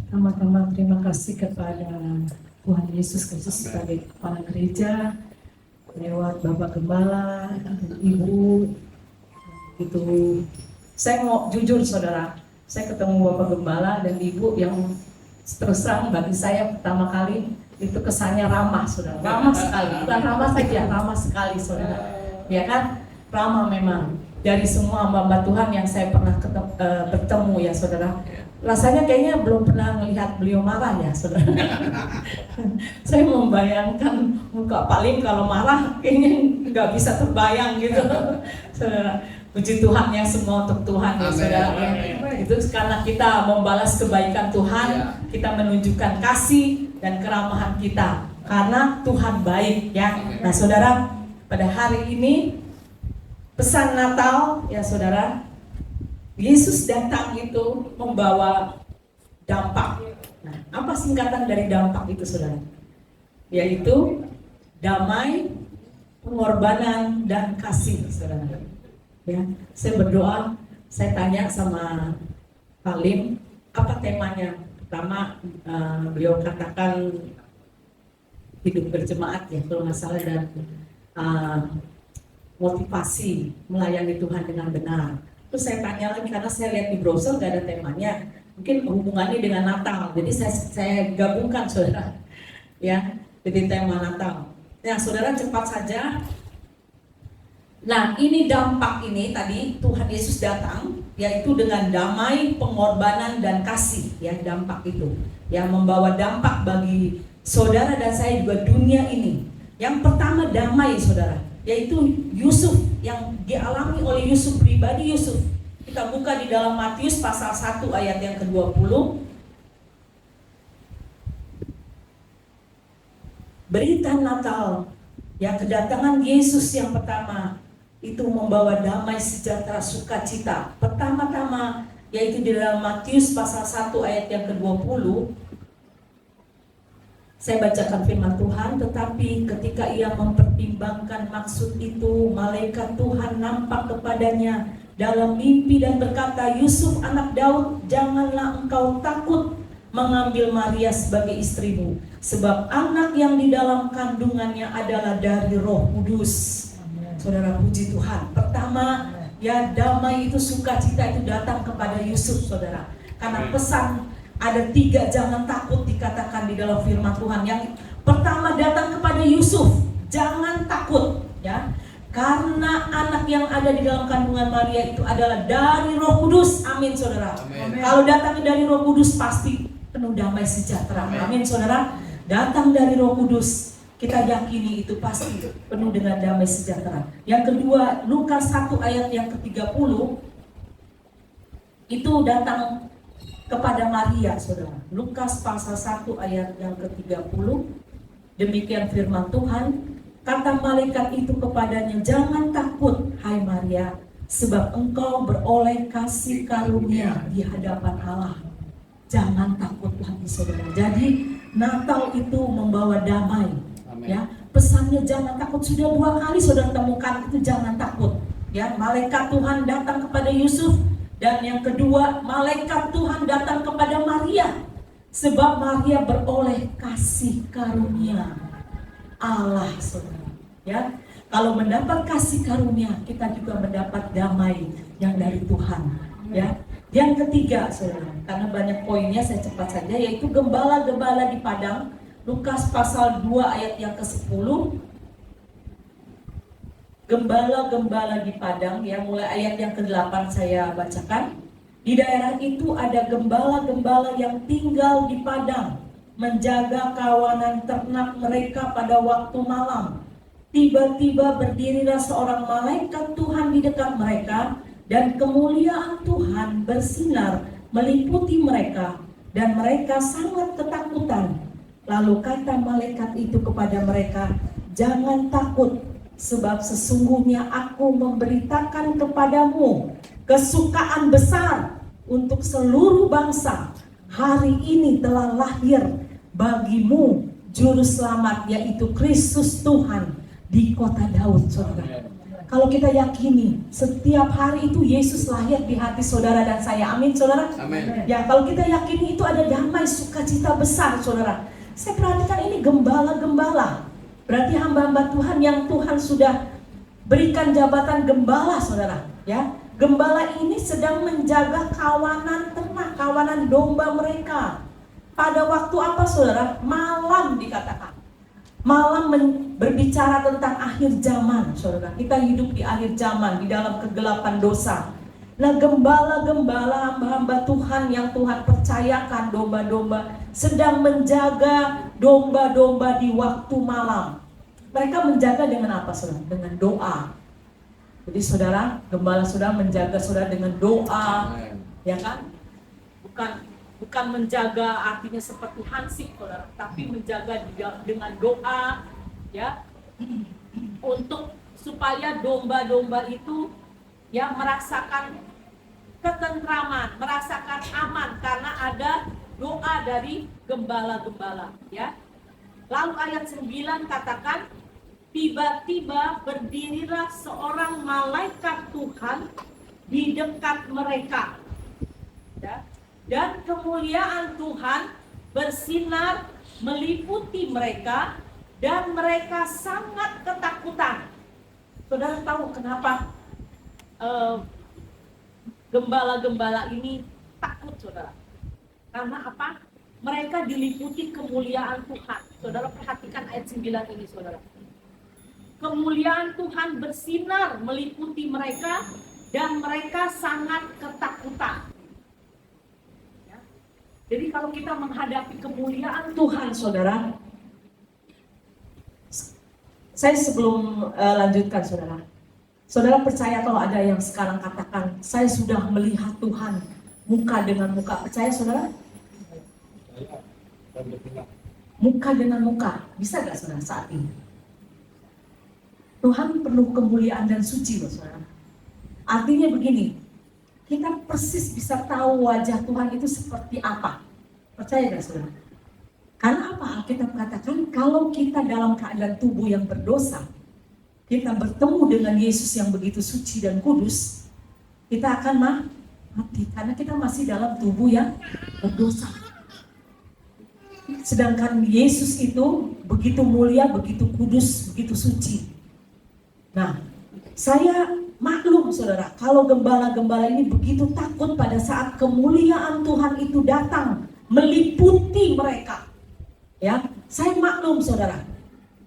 Pertama-tama terima kasih kepada Tuhan Yesus Kristus sebagai kepala gereja, lewat Bapak Gembala dan Ibu. Itu saya mau jujur saudara, saya ketemu Bapak Gembala dan Ibu yang terus terang bagi saya pertama kali itu kesannya ramah saudara, ramah sekali, bukan ramah saja, ramah sekali saudara, ya kan, ramah memang. Dari semua hamba Tuhan yang saya pernah bertemu ya saudara, rasanya kayaknya belum pernah melihat beliau marah ya saudara. Saya membayangkan muka paling kalau marah kayaknya nggak bisa terbayang gitu saudara. Puji Tuhan yang semua untuk Tuhan ya saudara. Itu karena kita membalas kebaikan Tuhan, kita menunjukkan kasih dan keramahan kita karena Tuhan baik ya. Nah saudara, pada hari ini pesan Natal ya saudara, Yesus datang itu membawa dampak. Nah, apa singkatan dari dampak itu saudara? Yaitu damai, pengorbanan, dan kasih saudara. Ya, saya berdoa, saya tanya sama Halim, apa temanya? Pertama beliau katakan hidup berjemaat ya kalau nggak salah, dan motivasi melayani Tuhan dengan benar. Terus saya tanya lagi karena saya lihat di browser gak ada temanya, mungkin hubungannya dengan Natal. Jadi saya gabungkan saudara, ya, jadi tema Natal. Nah saudara cepat saja. Nah ini dampak ini tadi Tuhan Yesus datang, yaitu dengan damai, pengorbanan dan kasih, ya dampak itu, yang membawa dampak bagi saudara dan saya juga dunia ini. Yang pertama damai saudara, yaitu Yusuf, yang dialami oleh Yusuf, pribadi Yusuf. Kita buka di dalam Matius pasal 1 ayat yang ke-20. Berita Natal, ya kedatangan Yesus yang pertama itu membawa damai, sejahtera, sukacita. Pertama-tama yaitu di dalam Matius pasal 1 ayat yang ke-20. Saya bacakan firman Tuhan, tetapi ketika ia mempertimbangkan maksud itu, malaikat Tuhan nampak kepadanya dalam mimpi dan berkata, Yusuf anak Daud, janganlah engkau takut mengambil Maria sebagai istrimu, sebab anak yang di dalam kandungannya adalah dari Roh Kudus. Saudara, puji Tuhan. Pertama, ya damai itu, sukacita itu datang kepada Yusuf saudara, karena pesan ada 3 jangan takut dikatakan di dalam firman Tuhan. Yang pertama datang kepada Yusuf, jangan takut ya, karena anak yang ada di dalam kandungan Maria itu adalah dari Roh Kudus. Amin saudara. Amin. Kalau datang dari Roh Kudus pasti penuh damai sejahtera. Amin saudara. Datang dari Roh Kudus, kita yakini itu pasti penuh dengan damai sejahtera. Yang kedua, Lukas 1 ayat yang ke-30 itu datang kepada Maria saudara. Lukas pasal 1 ayat yang ke-30. Demikian firman Tuhan, kata malaikat itu kepadanya, jangan takut hai Maria, sebab engkau beroleh kasih karunia di hadapan Allah. Jangan takut lagi saudara. Jadi Natal itu membawa damai. Amen. Ya, pesannya jangan takut. Sudah 2 kali saudara temukan itu jangan takut. Ya, malaikat Tuhan datang kepada Yusuf. Dan yang kedua, malaikat Tuhan datang kepada Maria, sebab Maria beroleh kasih karunia Allah saudara. Ya, kalau mendapat kasih karunia, kita juga mendapat damai yang dari Tuhan. Ya, yang ketiga saudara, karena banyak poinnya saya cepat saja, yaitu gembala-gembala di padang. Lukas pasal 2 ayat yang ke-10. Gembala-gembala di padang, ya mulai ayat yang ke-8 saya bacakan. Di daerah itu ada gembala-gembala yang tinggal di padang, menjaga kawanan ternak mereka pada waktu malam. Tiba-tiba berdirilah seorang malaikat Tuhan di dekat mereka, dan kemuliaan Tuhan bersinar meliputi mereka, dan mereka sangat ketakutan. Lalu kata malaikat itu kepada mereka, jangan takut, sebab sesungguhnya aku memberitakan kepadamu kesukaan besar untuk seluruh bangsa. Hari ini telah lahir bagimu juru selamat, yaitu Kristus Tuhan di kota Daud saudara. Kalau kita yakini setiap hari itu Yesus lahir di hati saudara dan saya. Amin, saudara. Amin. Ya, kalau kita yakini itu ada damai, sukacita besar, saudara. Saya perhatikan ini gembala-gembala. Berarti hamba-hamba Tuhan yang Tuhan sudah berikan jabatan gembala, saudara. Ya, gembala ini sedang menjaga kawanan ternak, kawanan domba mereka. Pada waktu apa, saudara? Malam dikatakan. Malam berbicara tentang akhir zaman, saudara. Kita hidup di akhir zaman, di dalam kegelapan dosa. Nah, gembala-gembala hamba-hamba Tuhan yang Tuhan percayakan domba-domba sedang menjaga domba-domba di waktu malam. Mereka menjaga dengan apa, saudara? Dengan doa. Jadi saudara, gembala saudara menjaga saudara dengan doa, ya kan? Bukan menjaga artinya seperti hansip, saudara, tapi menjaga dengan doa, ya, untuk supaya domba-domba itu ya merasakan ketentraman, merasakan aman karena ada doa dari gembala-gembala, ya. Lalu ayat 9 katakan, tiba-tiba berdirilah seorang malaikat Tuhan di dekat mereka, ya. Dan kemuliaan Tuhan bersinar meliputi mereka dan mereka sangat ketakutan. Saudara tahu kenapa gembala-gembala ini takut, saudara? Karena apa? Mereka diliputi kemuliaan Tuhan. Saudara perhatikan ayat 9 ini, saudara. Kemuliaan Tuhan bersinar meliputi mereka dan mereka sangat ketakutan. Jadi kalau kita menghadapi kemuliaan Tuhan, saudara, saya sebelum lanjutkan, saudara percaya kalau ada yang sekarang katakan, saya sudah melihat Tuhan muka dengan muka, percaya saudara? Muka dengan muka, bisa gak saudara saat ini? Tuhan penuh kemuliaan dan suci loh, saudara. Artinya begini, kita persis bisa tahu wajah Tuhan itu seperti apa. Percaya gak, saudara? Karena apa? Alkitab katakan kalau kita dalam keadaan tubuh yang berdosa, kita bertemu dengan Yesus yang begitu suci dan kudus, kita akan mati karena kita masih dalam tubuh yang berdosa. Sedangkan Yesus itu begitu mulia, begitu kudus, begitu suci. Nah, saya maklum, saudara, kalau gembala-gembala ini begitu takut pada saat kemuliaan Tuhan itu datang meliputi mereka. Ya, saya maklum, saudara,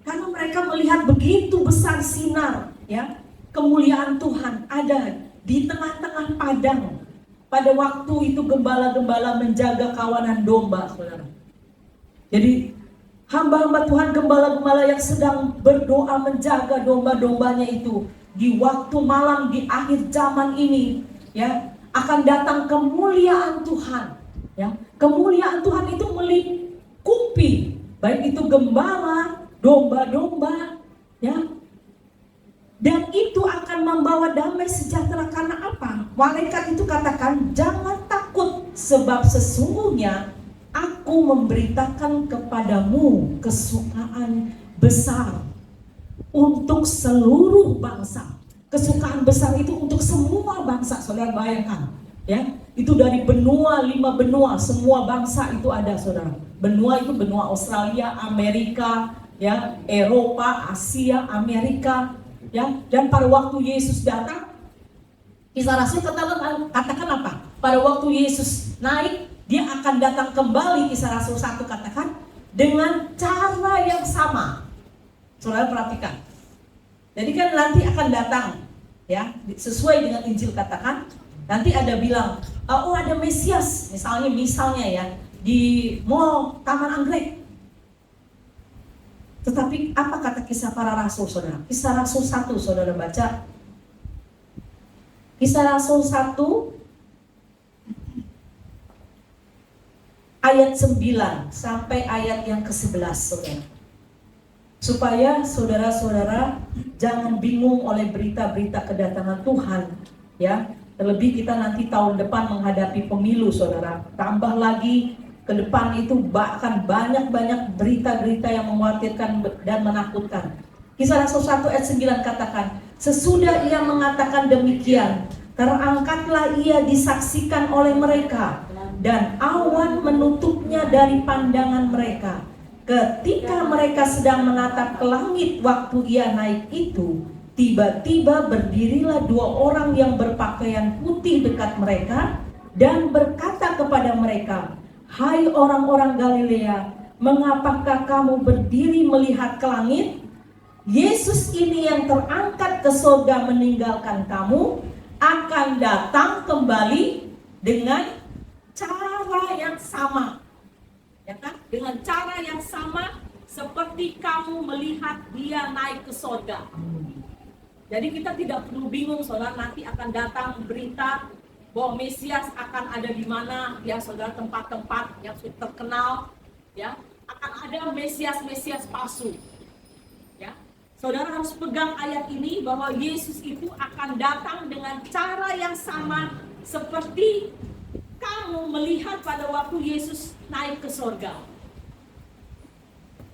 karena mereka melihat begitu besar sinar, ya, kemuliaan Tuhan ada di tengah-tengah padang. Pada waktu itu gembala-gembala menjaga kawanan domba, saudara. Jadi hamba-hamba Tuhan, gembala-gembala yang sedang berdoa menjaga domba-dombanya itu, di waktu malam di akhir zaman ini, ya, akan datang kemuliaan Tuhan, ya. Kemuliaan Tuhan itu melingkupi baik itu gembala, domba-domba, ya. Dan itu akan membawa damai sejahtera. Karena apa? Malaikat itu katakan, jangan takut, sebab sesungguhnya aku memberitakan kepadamu kesukaan besar untuk seluruh bangsa. Kesukaan besar itu untuk semua bangsa, saudara bayangkan, ya. Itu dari benua, 5 benua, semua bangsa itu ada, saudara. Benua itu benua Australia, Amerika, ya, Eropa, Asia, Amerika, ya. Dan pada waktu Yesus datang, Kisah Rasul katakan apa? Pada waktu Yesus naik, dia akan datang kembali, Kisah Rasul 1 katakan, dengan cara yang sama. Saudara perhatikan. Jadi kan nanti akan datang, ya, sesuai dengan Injil katakan, nanti ada bilang, oh ada Mesias, misalnya ya, di mall Taman Anggrek. Tetapi apa kata Kisah Para Rasul, saudara? Kisah Rasul 1, saudara baca. Kisah Rasul 1 ayat 9 sampai ayat yang ke-11, saudara. Supaya saudara-saudara jangan bingung oleh berita-berita kedatangan Tuhan, ya. Terlebih kita nanti tahun depan menghadapi pemilu, saudara. Tambah lagi ke depan itu bahkan banyak-banyak berita-berita yang mengkhawatirkan dan menakutkan. Kisah Rasul 1 ayat 9 katakan, Sesudah ia mengatakan demikian, terangkatlah ia disaksikan oleh mereka, dan awan menutupnya dari pandangan mereka. Ketika mereka sedang menatap ke langit waktu ia naik itu, tiba-tiba berdirilah dua orang yang berpakaian putih dekat mereka dan berkata kepada mereka, "Hai orang-orang Galilea, mengapakah kamu berdiri melihat ke langit? Yesus ini yang terangkat ke surga meninggalkan kamu akan datang kembali dengan cara yang sama." Ya kan? Dengan cara yang sama seperti kamu melihat dia naik ke surga. Jadi kita tidak perlu bingung, saudara, nanti akan datang berita bahwa Mesias akan ada di mana, ya saudara, tempat-tempat yang sudah terkenal, ya, akan ada Mesias palsu. Ya. Saudara harus pegang ayat ini bahwa Yesus itu akan datang dengan cara yang sama seperti kamu melihat pada waktu Yesus naik ke surga.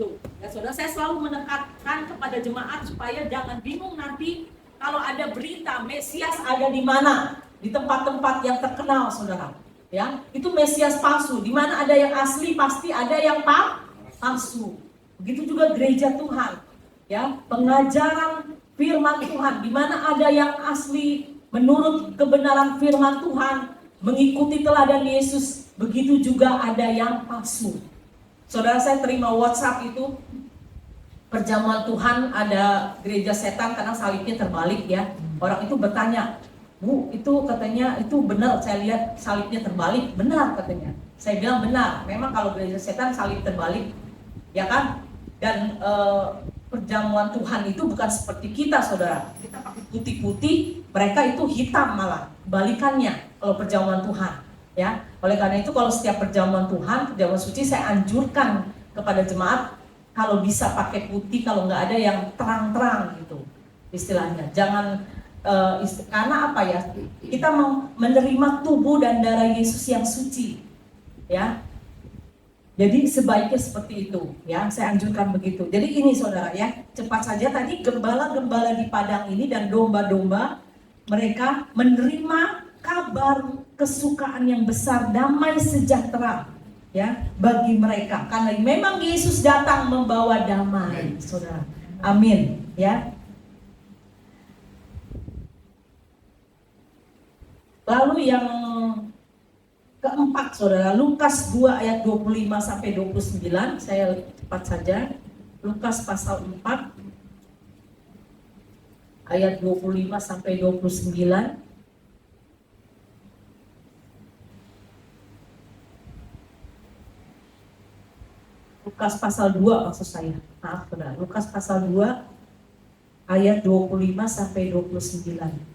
Tuh, ya saudara, saya selalu menekankan kepada jemaat supaya jangan bingung nanti kalau ada berita Mesias ada di mana, di tempat-tempat yang terkenal, saudara. Ya, itu Mesias palsu. Di mana ada yang asli pasti ada yang palsu. Begitu juga gereja Tuhan. Ya, pengajaran firman Tuhan, di mana ada yang asli menurut kebenaran firman Tuhan, mengikuti teladan Yesus, begitu juga ada yang palsu. Saudara, saya terima WhatsApp itu, perjamuan Tuhan ada gereja setan karena salibnya terbalik, ya. Orang itu bertanya, "Bu, itu katanya itu benar, saya lihat salibnya terbalik." "Benar," katanya. Saya bilang, "Benar, memang kalau gereja setan salib terbalik, ya kan?" Dan perjamuan Tuhan itu bukan seperti kita, saudara. Kita pakai putih-putih, mereka itu hitam malah, kebalikannya kalau perjamuan Tuhan, ya. Oleh karena itu kalau setiap perjamuan Tuhan, perjamuan suci, saya anjurkan kepada jemaat kalau bisa pakai putih, kalau nggak ada yang terang-terang gitu istilahnya. Jangan karena apa ya? Kita menerima tubuh dan darah Yesus yang suci, ya. Jadi sebaiknya seperti itu, ya. Saya anjurkan begitu. Jadi ini, saudara, ya, cepat saja tadi gembala-gembala di padang ini dan domba-domba mereka menerima kabar kesukaan yang besar, damai sejahtera, ya, bagi mereka karena memang Yesus datang membawa damai, saudara. Amin, ya. Lalu yang keempat, saudara, Lukas 2 ayat 25 sampai 29, saya cepat saja. Lukas pasal 4 ayat 25 sampai 29. Lukas pasal 2 maksud saya. Maaf, saudara. Lukas pasal 2 ayat 25 sampai 29.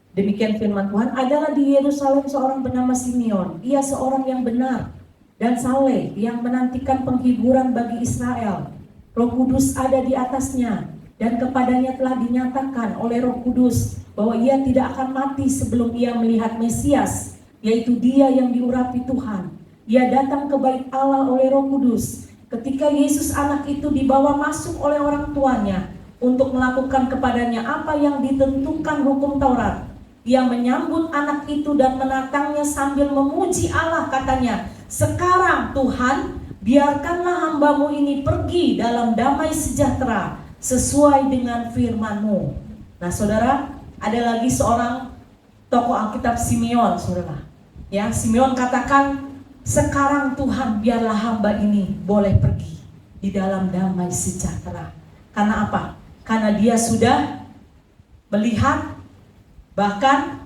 Demikian firman Tuhan, adalah di Yerusalem seorang bernama Simeon. Ia seorang yang benar dan saleh yang menantikan penghiburan bagi Israel. Roh Kudus ada di atasnya dan kepadanya telah dinyatakan oleh Roh Kudus bahwa ia tidak akan mati sebelum ia melihat Mesias, yaitu dia yang diurapi Tuhan. Ia datang ke bait Allah oleh Roh Kudus. Ketika Yesus anak itu dibawa masuk oleh orang tuanya untuk melakukan kepadanya apa yang ditentukan hukum Taurat, ia menyambut anak itu dan menatangnya sambil memuji Allah, katanya, "Sekarang Tuhan, biarkanlah hambamu ini pergi dalam damai sejahtera sesuai dengan firman-Mu." Nah, saudara, ada lagi seorang tokoh Alkitab, Simeon, saudara. Ya, Simeon katakan, "Sekarang Tuhan, biarlah hamba ini boleh pergi di dalam damai sejahtera." Karena apa? Karena dia sudah melihat, bahkan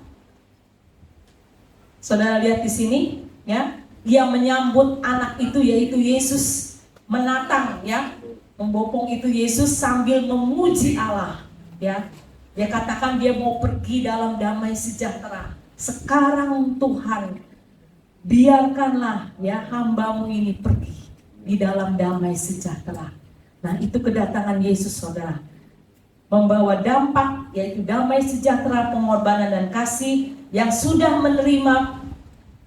saudara lihat di sini, ya, dia menyambut anak itu, yaitu Yesus, menatang, ya, membopong itu Yesus sambil memuji Allah, ya. Dia katakan dia mau pergi dalam damai sejahtera. Sekarang Tuhan, biarkanlah, ya, hambamu ini pergi di dalam damai sejahtera. Nah, itu kedatangan Yesus, saudara, membawa dampak, yaitu damai sejahtera, pengorbanan dan kasih, yang sudah menerima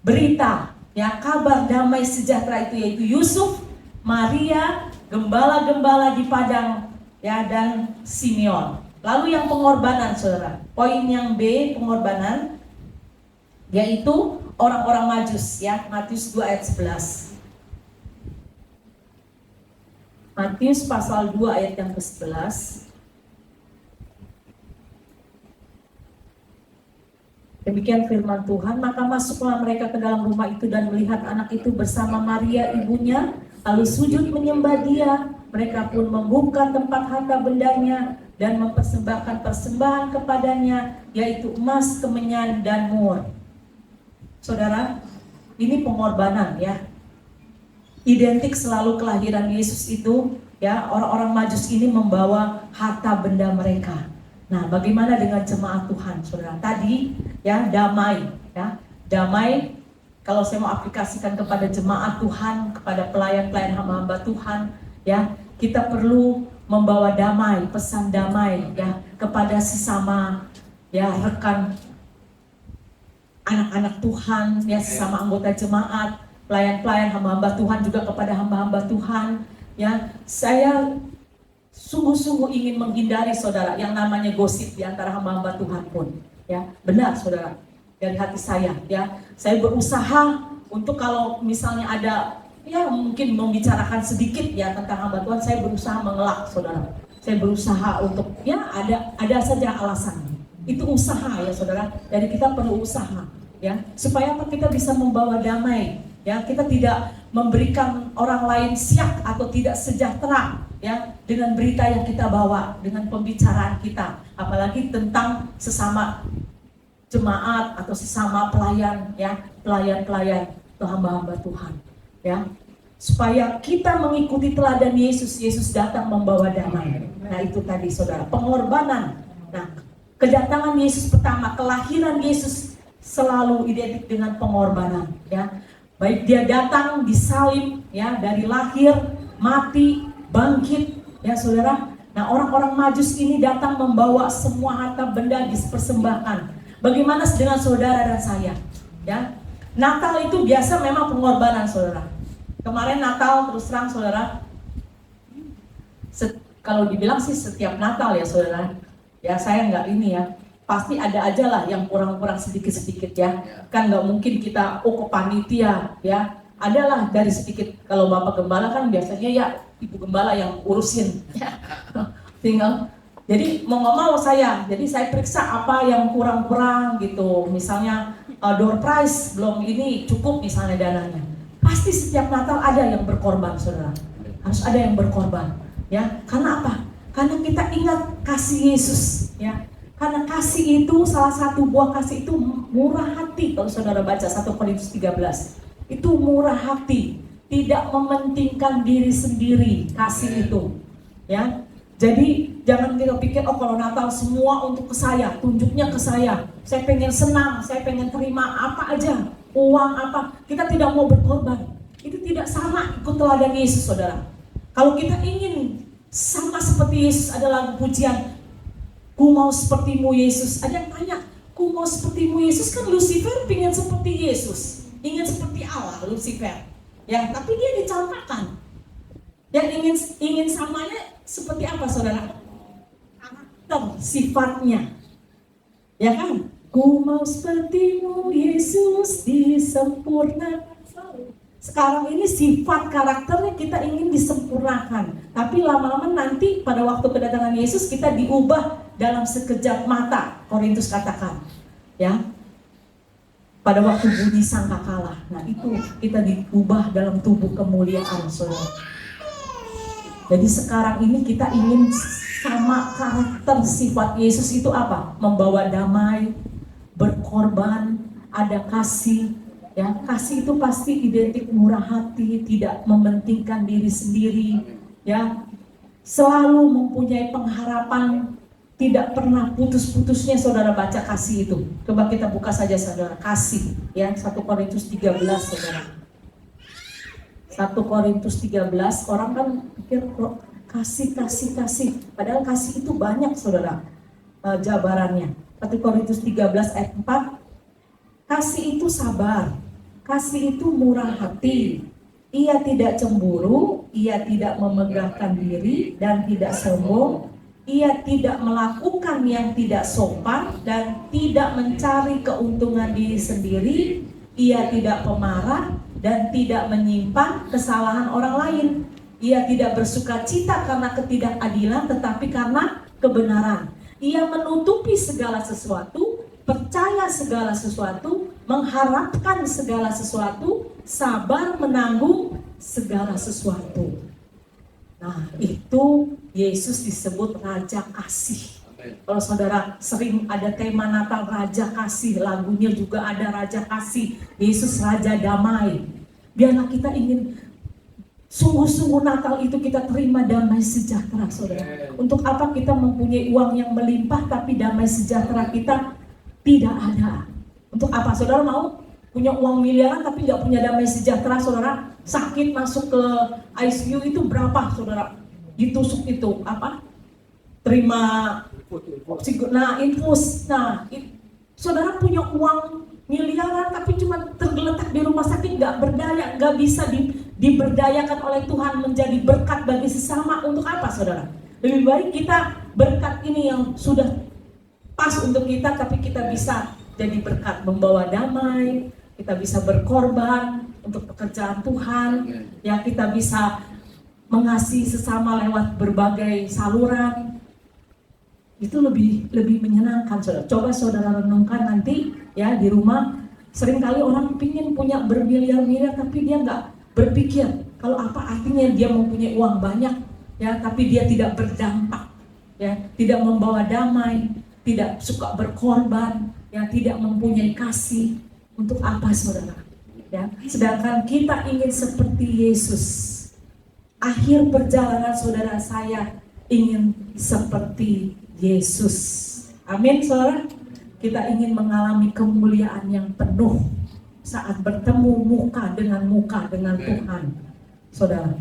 berita, ya, kabar damai sejahtera itu, yaitu Yusuf, Maria, gembala-gembala di padang, ya, dan Simeon. Lalu yang pengorbanan, saudara. Poin yang B, pengorbanan, yaitu orang-orang Majus, ya. Matius 2 ayat 11. Matius pasal 2 ayat yang ke-11. Demikian firman Tuhan, maka masuklah mereka ke dalam rumah itu dan melihat anak itu bersama Maria ibunya, lalu sujud menyembah dia. Mereka pun membuka tempat harta bendanya dan mempersembahkan persembahan kepadanya, yaitu emas, kemenyan, dan mur. Saudara, ini pengorbanan, ya. Identik selalu kelahiran Yesus itu, ya. Orang-orang Majus ini membawa harta benda mereka. Nah, bagaimana dengan jemaat Tuhan, saudara? Tadi, ya, damai, ya, damai. Kalau saya mau aplikasikan kepada jemaat Tuhan, kepada pelayan-pelayan hamba-hamba Tuhan, ya, kita perlu membawa damai, pesan damai, ya, kepada sesama, ya, rekan anak-anak Tuhan, ya, sesama anggota jemaat, pelayan-pelayan hamba-hamba Tuhan, juga kepada hamba-hamba Tuhan, ya. Saya sungguh-sungguh ingin menghindari, saudara, yang namanya gosip di antara hamba-hamba Tuhan pun, ya. Benar, saudara, dari hati saya, ya. Saya berusaha untuk kalau misalnya ada, ya, mungkin membicarakan sedikit, ya, tentang hamba Tuhan, saya berusaha mengelak, saudara. Saya berusaha untuk, ya, ada saja alasan. Itu usaha, ya, saudara. Jadi kita perlu usaha, ya, supaya kita bisa membawa damai, ya. Kita tidak memberikan orang lain siak atau tidak sejahtera, ya, dengan berita yang kita bawa, dengan pembicaraan kita, apalagi tentang sesama jemaat atau sesama pelayan, ya, pelayan-pelayan atau hamba-hamba Tuhan, ya, supaya kita mengikuti teladan Yesus. Yesus datang membawa damai. Nah, itu tadi, saudara, pengorbanan. Nah, kedatangan Yesus pertama, kelahiran Yesus selalu identik dengan pengorbanan, ya. Baik dia datang disalib, ya, dari lahir, mati, bangkit, ya, saudara. Nah, orang-orang Majus ini datang membawa semua harta benda dipersembahkan. Bagaimana dengan saudara dan saya, ya? Natal itu biasa memang pengorbanan, saudara. Kemarin Natal, terus terang, saudara, kalau dibilang sih setiap Natal, ya, saudara, ya, saya nggak ini, ya, pasti ada aja lah yang kurang-kurang sedikit-sedikit, ya. Kan nggak mungkin kita, ke panitia, ya. Adalah dari sedikit. Kalau Bapak Gembala kan biasanya, ya, Ibu Gembala yang urusin, ya. Tinggal, jadi mau nggak mau saya, jadi saya periksa apa yang kurang-kurang gitu. Misalnya door prize belum ini cukup misalnya dananya. Pasti setiap Natal ada yang berkorban, saudara. Harus ada yang berkorban, ya. Karena apa? Karena kita ingat kasih Yesus, ya. Karena kasih itu, salah satu buah kasih itu murah hati. Kalau saudara baca 1 Korintus 13, itu murah hati, tidak mementingkan diri sendiri, kasih itu, ya. Jadi jangan kita pikir, kalau Natal semua untuk ke saya, tunjuknya ke saya pengen senang, saya pengen terima apa aja, uang apa, kita tidak mau berkorban. Itu tidak sama ikut teladan Yesus, saudara. Kalau kita ingin sama seperti Yesus, ada lagu pujian, ku mau sepertimu Yesus. Ada yang tanya, ku mau sepertimu Yesus, kan Lucifer pengen seperti Yesus, ingin seperti Allah, Lucifer, ya, tapi dia dicampakkan. Yang ingin samanya seperti apa, saudara? Karakter, sifatnya, ya kan? Ku mau sepertimu Yesus, disempurnakan. Sekarang ini sifat karakternya kita ingin disempurnakan, tapi lama-lama nanti pada waktu kedatangan Yesus kita diubah dalam sekejap mata. Korintus katakan, ya, pada waktu bunyi sangkakala. Nah, itu kita diubah dalam tubuh kemuliaan, saudara. Jadi sekarang ini kita ingin sama karakter sifat Yesus itu apa? Membawa damai, berkorban, ada kasih, ya. Kasih itu pasti identik murah hati, tidak mementingkan diri sendiri, ya. Selalu mempunyai pengharapan, tidak pernah putus-putusnya, saudara, baca kasih itu. Coba kita buka saja, saudara, kasih, ya, 1 Korintus 13, saudara. 1 Korintus 13, orang kan pikir kasih. Padahal kasih itu banyak, saudara, jabarannya. 1 Korintus 13 ayat 4, kasih itu sabar, kasih itu murah hati, ia tidak cemburu, ia tidak memegahkan diri dan tidak sombong, ia tidak melakukan yang tidak sopan dan tidak mencari keuntungan diri sendiri, ia tidak pemarah dan tidak menyimpan kesalahan orang lain. Ia tidak bersukacita karena ketidakadilan tetapi karena kebenaran. Ia menutupi segala sesuatu, percaya segala sesuatu, mengharapkan segala sesuatu, sabar menanggung segala sesuatu. Nah, itu Yesus disebut Raja Kasih. Kalau saudara sering ada tema Natal Raja Kasih, lagunya juga ada Raja Kasih, Yesus Raja Damai. Biarlah kita ingin sungguh-sungguh Natal itu kita terima damai sejahtera, saudara. Untuk apa kita mempunyai uang yang melimpah tapi damai sejahtera kita tidak ada? Untuk apa saudara mau punya uang miliaran tapi nggak punya damai sejahtera, saudara? Sakit masuk ke ICU itu berapa, saudara? Ditusuk itu apa? Terima infus. Saudara punya uang miliaran tapi cuma tergeletak di rumah sakit, nggak berdaya, nggak bisa diberdayakan oleh Tuhan menjadi berkat bagi sesama. Untuk apa, saudara? Lebih baik kita berkat ini yang sudah pas untuk kita, tapi kita bisa jadi berkat, membawa damai, kita bisa berkorban untuk pekerjaan Tuhan, ya kita bisa mengasihi sesama lewat berbagai saluran. Itu lebih menyenangkan, saudara. Coba saudara renungkan nanti ya di rumah. Seringkali orang pingin punya bermiliar-miliar tapi dia nggak berpikir kalau apa artinya dia mempunyai uang banyak, ya tapi dia tidak berdampak, ya tidak membawa damai, tidak suka berkorban, ya tidak mempunyai kasih. Untuk apa, saudara? Ya, sedangkan kita ingin seperti Yesus. Akhir perjalanan saudara, saya ingin seperti Yesus. Amin, saudara. Kita ingin mengalami kemuliaan yang penuh saat bertemu muka dengan Tuhan, saudara.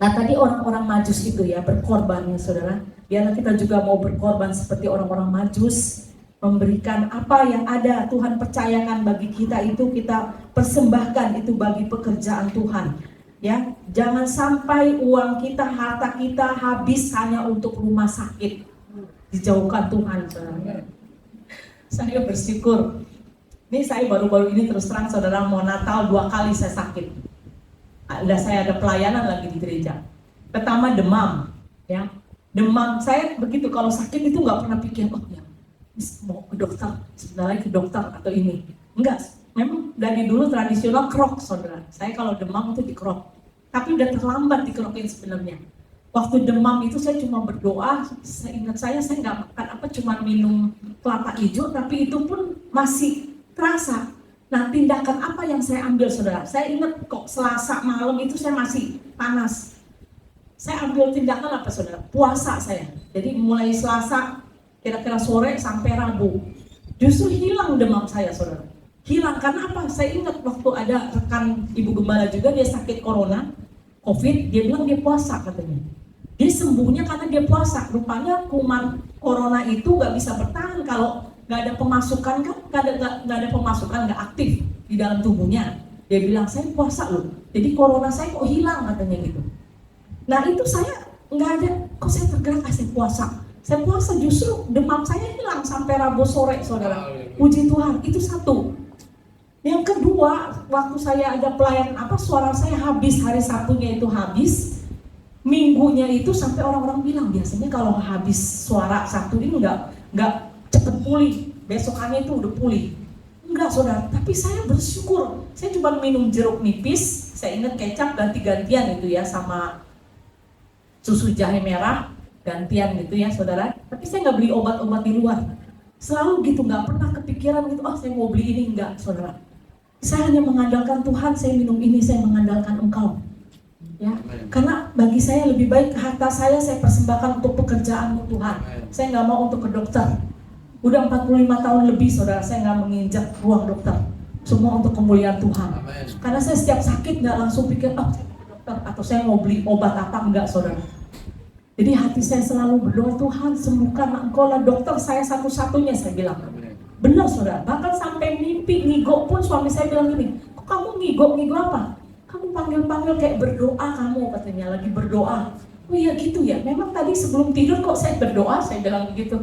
Nah, tadi orang-orang Majus itu ya berkorban, saudara. Biarlah kita juga mau berkorban seperti orang-orang Majus, memberikan apa yang ada Tuhan percayakan bagi kita, itu kita persembahkan itu bagi pekerjaan Tuhan. Ya, jangan sampai uang kita, harta kita habis hanya untuk rumah sakit. Dijauhkan Tuhan, saudara. Saya bersyukur. Ini saya baru-baru ini terus terang, saudara, mau Natal 2 kali saya sakit. Saya ada pelayanan lagi di gereja. Pertama demam, ya. Demam saya begitu, kalau sakit itu nggak pernah pikir, oh ya, mau ke dokter, sebenarnya ke dokter atau ini. Enggak, memang dari dulu tradisional krok, saudara. Saya kalau demam itu dikrok. Tapi udah terlambat dikerokin sebenarnya. Waktu demam itu saya cuma berdoa, saya ingat saya nggak makan apa, cuma minum kelapa hijau, tapi itu pun masih terasa. Nah, tindakan apa yang saya ambil, saudara? Saya ingat kok Selasa malam itu saya masih panas. Saya ambil tindakan apa, saudara? Puasa saya. Jadi mulai Selasa, kira-kira sore sampai Rabu. Justru hilang demam saya, saudara. Hilang, karena apa? Saya ingat waktu ada rekan Ibu Gembala juga, dia sakit corona, COVID, dia bilang dia puasa katanya. Dia sembuhnya karena dia puasa. Rupanya kuman corona itu nggak bisa bertahan kalau nggak ada pemasukan, kan nggak ada pemasukan, nggak aktif di dalam tubuhnya. Dia bilang saya puasa loh, jadi corona saya kok hilang katanya gitu. Nah itu saya nggak ada, kok saya tergerak saya puasa. Saya puasa justru demam saya hilang sampai Rabu sore, saudara. Puji Tuhan, itu satu. Yang kedua, waktu saya ada pelayanan suara saya habis, hari Sabtunya itu habis. Minggunya itu sampai orang-orang bilang biasanya kalau habis suara Sabtu ini nggak cepet pulih, besokannya itu udah pulih. Enggak, saudara, tapi saya bersyukur. Saya cuma minum jeruk nipis, saya ingat kecap ganti-gantian itu ya, sama susu jahe merah gantian gitu ya, saudara. Tapi saya nggak beli obat-obat di luar. Selalu gitu, nggak pernah kepikiran gitu, saya mau beli ini, enggak, saudara. Saya hanya mengandalkan Tuhan, saya minum ini, saya mengandalkan Engkau. Ya, karena bagi saya lebih baik harta saya persembahkan untuk pekerjaan Tuhan. Saya nggak mau untuk ke dokter. Udah 45 tahun lebih, saudara, saya nggak menginjak ruang dokter. Semua untuk kemuliaan Tuhan. Karena saya setiap sakit nggak langsung pikir, dokter, atau saya mau beli obat apa, enggak, saudara. Jadi hati saya selalu berdoa, Tuhan sembuhkan Engkau lah dokter saya satu-satunya, saya bilang. Benar, saudara. Bahkan sampai mimpi ngigo pun suami saya bilang gini, kok kamu ngigo apa? Kamu panggil-panggil kayak berdoa kamu, katanya lagi berdoa. Oh iya gitu ya, memang tadi sebelum tidur kok saya berdoa, saya bilang begitu.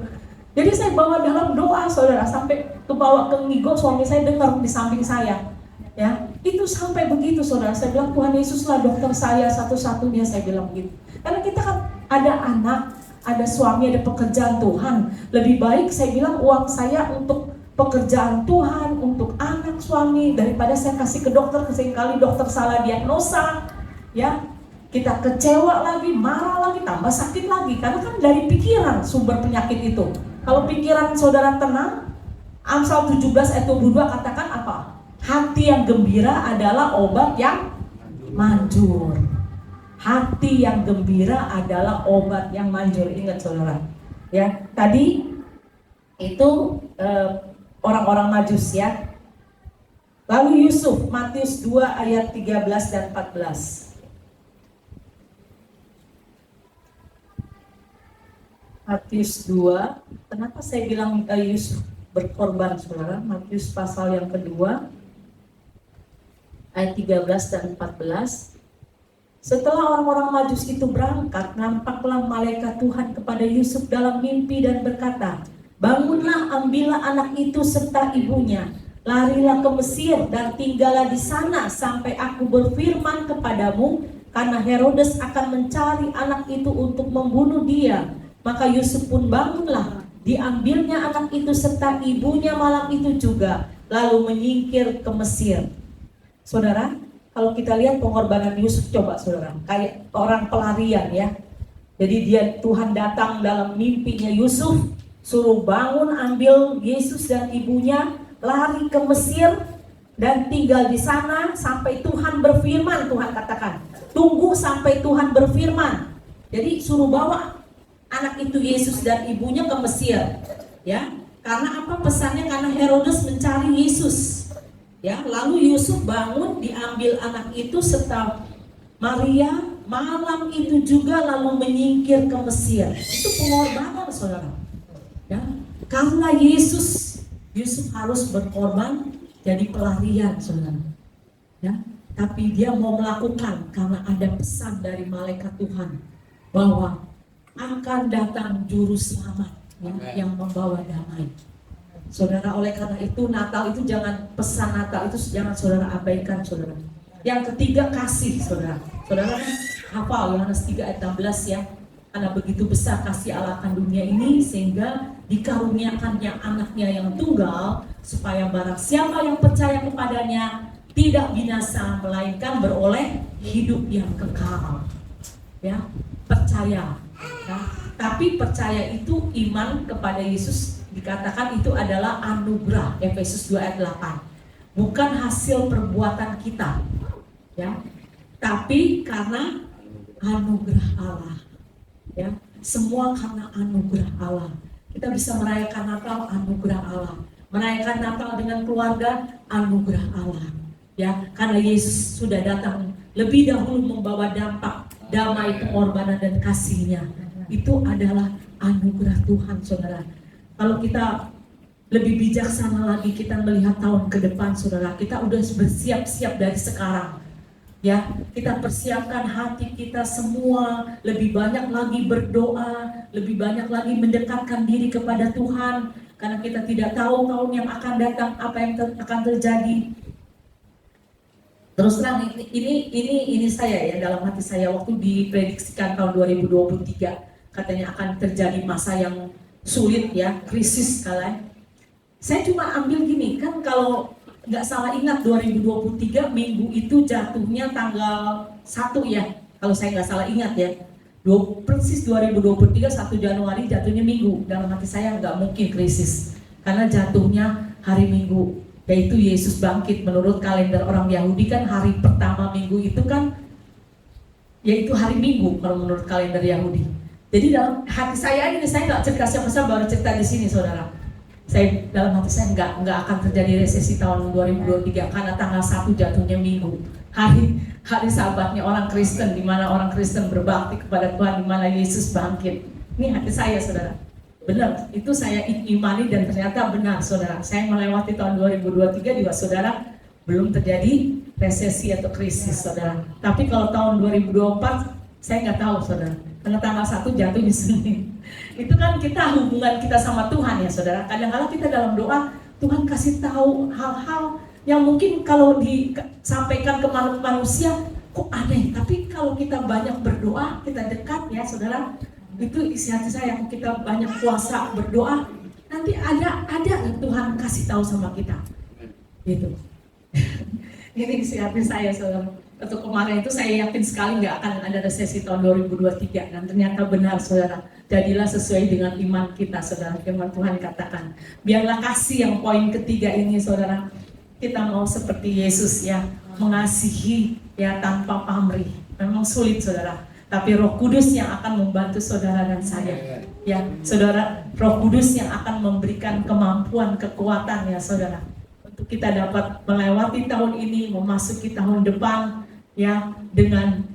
Jadi saya bawa dalam doa saudara, sampai kebawa ke ngigo, suami saya dengar di samping saya. Ya, itu sampai begitu saudara. Saya bilang Tuhan Yesuslah dokter saya satu-satunya, saya bilang begitu. Karena kita kan ada anak, ada suami, ada pekerjaan Tuhan. Lebih baik saya bilang uang saya untuk pekerjaan Tuhan, untuk anak suami, daripada saya kasih ke dokter, seringkali dokter salah diagnosa, ya. Kita kecewa lagi, marah lagi, tambah sakit lagi. Karena kan dari pikiran sumber penyakit itu. Kalau pikiran saudara tenang, Amsal 17 ayat 22 katakan apa? Hati yang gembira adalah obat yang manjur. Hati yang gembira adalah obat yang manjur. Ingat saudara. Ya, tadi itu orang-orang Majus ya. Lalu Yusuf, Matius 2 ayat 13 dan 14. Matius 2, kenapa saya bilang Yusuf berkorban saudara? Matius pasal yang kedua ayat 13 dan 14. Setelah orang-orang Majus itu berangkat, nampaklah malaikat Tuhan kepada Yusuf dalam mimpi dan berkata, bangunlah, ambillah anak itu serta ibunya, larilah ke Mesir dan tinggallah di sana sampai aku berfirman kepadamu, karena Herodes akan mencari anak itu untuk membunuh dia. Maka Yusuf pun bangunlah, diambilnya anak itu serta ibunya malam itu juga, lalu menyingkir ke Mesir. Saudara, kalau kita lihat pengorbanan Yusuf, coba saudara, kayak orang pelarian ya. Jadi Tuhan datang dalam mimpinya Yusuf, suruh bangun, ambil Yesus dan ibunya, lari ke Mesir dan tinggal di sana sampai Tuhan berfirman. Tuhan katakan, tunggu sampai Tuhan berfirman. Jadi suruh bawa anak itu Yesus dan ibunya ke Mesir, ya. Karena apa pesannya? Karena Herodes mencari Yesus, ya. Lalu Yusuf bangun, diambil anak itu serta Maria malam itu juga, lalu menyingkir ke Mesir. Itu pengorbanan saudara, ya. Karena Yusuf harus berkorban jadi pelarian saudara, ya. Tapi dia mau melakukan karena ada pesan dari malaikat Tuhan bahwa akan datang juru selamat yang membawa damai. Saudara, oleh karena itu Natal itu jangan, pesan Natal itu jangan saudara abaikan saudara. Yang ketiga, kasih saudara. Saudara kan hafal Yohanes 3 ayat 16 ya. Karena begitu besar kasih Allah akan dunia ini sehingga dikaruniakannya anaknya yang tunggal, supaya barang siapa yang percaya kepadanya tidak binasa melainkan beroleh hidup yang kekal. Ya, percaya. Nah, tapi percaya itu iman kepada Yesus dikatakan itu adalah anugerah, Efesus 2 ayat 8. Bukan hasil perbuatan kita, ya, tapi karena anugerah Allah, ya. Semua karena anugerah Allah. Kita bisa merayakan Natal, anugerah Allah. Merayakan Natal dengan keluarga, anugerah Allah, ya. Karena Yesus sudah datang lebih dahulu membawa dampak damai, pengorbanan dan kasih-Nya. Itu adalah anugerah Tuhan saudara. Kalau kita lebih bijaksana lagi, kita melihat tahun ke depan saudara, kita udah bersiap-siap dari sekarang, ya. Kita persiapkan hati kita semua, lebih banyak lagi berdoa, lebih banyak lagi mendekatkan diri kepada Tuhan, karena kita tidak tahu tahun yang akan datang apa yang akan terjadi. Terus terang, ini saya ya, dalam hati saya waktu diprediksikan tahun 2023 katanya akan terjadi masa yang sulit ya, krisis kalian. Saya cuma ambil gini, kan kalau nggak salah ingat 2023 minggu itu jatuhnya tanggal 1 ya, kalau saya nggak salah ingat ya. Persis 2023 1 Januari jatuhnya minggu. Dalam hati saya nggak mungkin krisis, karena jatuhnya hari Minggu, yaitu Yesus bangkit. Menurut kalender orang Yahudi kan hari pertama minggu itu kan yaitu hari Minggu kalau menurut kalender Yahudi. Jadi dalam hati saya ini, saya nggak cerita siapa-siapa, baru cerita di sini saudara. Saya dalam hati saya nggak akan terjadi resesi tahun 2023 karena tanggal 1 jatuhnya Minggu, hari Sabatnya orang Kristen, di mana orang Kristen berbakti kepada Tuhan, di mana Yesus bangkit. Ini hati saya saudara. Benar, itu saya imani dan ternyata benar saudara. Saya melewati tahun 2023 juga saudara, belum terjadi resesi atau krisis, saudara. Tapi kalau tahun 2024, saya nggak tahu, saudara. Karena tanggal 1 jatuh di Senin. Itu kan kita hubungan kita sama Tuhan ya, saudara. Kadang-kadang kita dalam doa, Tuhan kasih tahu hal-hal yang mungkin kalau disampaikan ke manusia, kok aneh. Tapi kalau kita banyak berdoa, kita dekat ya, saudara. Itu isi hati saya, kita banyak puasa berdoa, nanti ada yang Tuhan kasih tahu sama kita. Gitu. Ini isi hati saya, saudara. Waktu kemarin itu saya yakin sekali nggak akan ada resesi tahun 2023, dan ternyata benar, saudara. Jadilah sesuai dengan iman kita, saudara. Firman Tuhan katakan, biarlah kasih yang poin ketiga ini, saudara. Kita mau seperti Yesus ya, mengasihi ya tanpa pamrih. Memang sulit, saudara. Tapi Roh Kudus yang akan membantu saudara dan saya. Ya, saudara, Roh Kudus yang akan memberikan kemampuan, kekuatan ya, saudara. Untuk kita dapat melewati tahun ini, memasuki tahun depan ya, dengan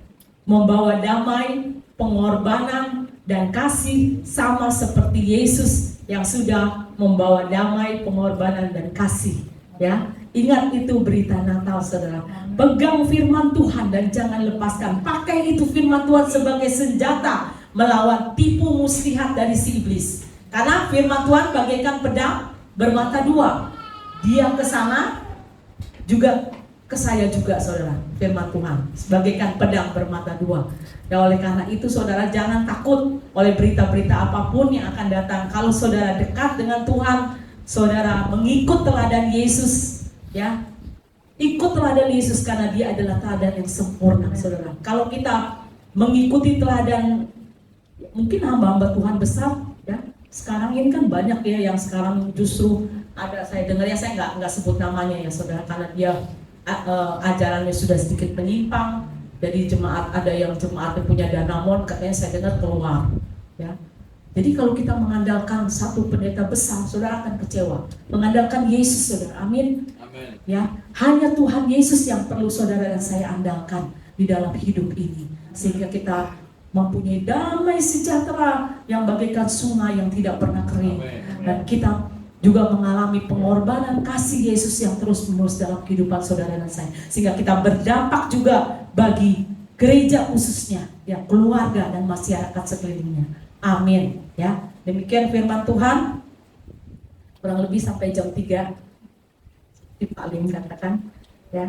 membawa damai, pengorbanan dan kasih sama seperti Yesus yang sudah membawa damai, pengorbanan dan kasih ya. Ingat itu berita Natal, saudara. Pegang firman Tuhan dan jangan lepaskan. Pakai itu firman Tuhan sebagai senjata melawan tipu muslihat dari si iblis. Karena firman Tuhan bagaikan pedang bermata dua. Dia ke sana juga ke saya juga, saudara. Firman Tuhan bagaikan pedang bermata dua. Ya, oleh karena itu saudara jangan takut oleh berita-berita apapun yang akan datang. Kalau saudara dekat dengan Tuhan, saudara mengikut teladan Yesus ya, ikut teladan Yesus karena dia adalah teladan yang sempurna, saudara. Kalau kita mengikuti teladan mungkin hamba-hamba Tuhan besar ya, sekarang ini kan banyak ya yang sekarang justru ada, saya dengar ya, saya nggak sebut namanya ya, saudara, karena dia ajarannya sudah sedikit menyimpang. Jadi jemaat, ada yang jemaat yang punya danamon, katanya saya dengar keluar ya. Jadi kalau kita mengandalkan satu pendeta besar, saudara akan kecewa. Mengandalkan Yesus, saudara, amin. Ya, hanya Tuhan Yesus yang perlu saudara dan saya andalkan di dalam hidup ini, sehingga kita mempunyai damai sejahtera yang bagaikan sungai yang tidak pernah kering. Dan kita juga mengalami pengorbanan kasih Yesus yang terus-menerus dalam kehidupan saudara dan saya, sehingga kita berdampak juga bagi gereja khususnya, ya, keluarga dan masyarakat sekelilingnya. Amin. Ya, demikian firman Tuhan. Kurang lebih sampai jam 3 Pak Lim katakan ya.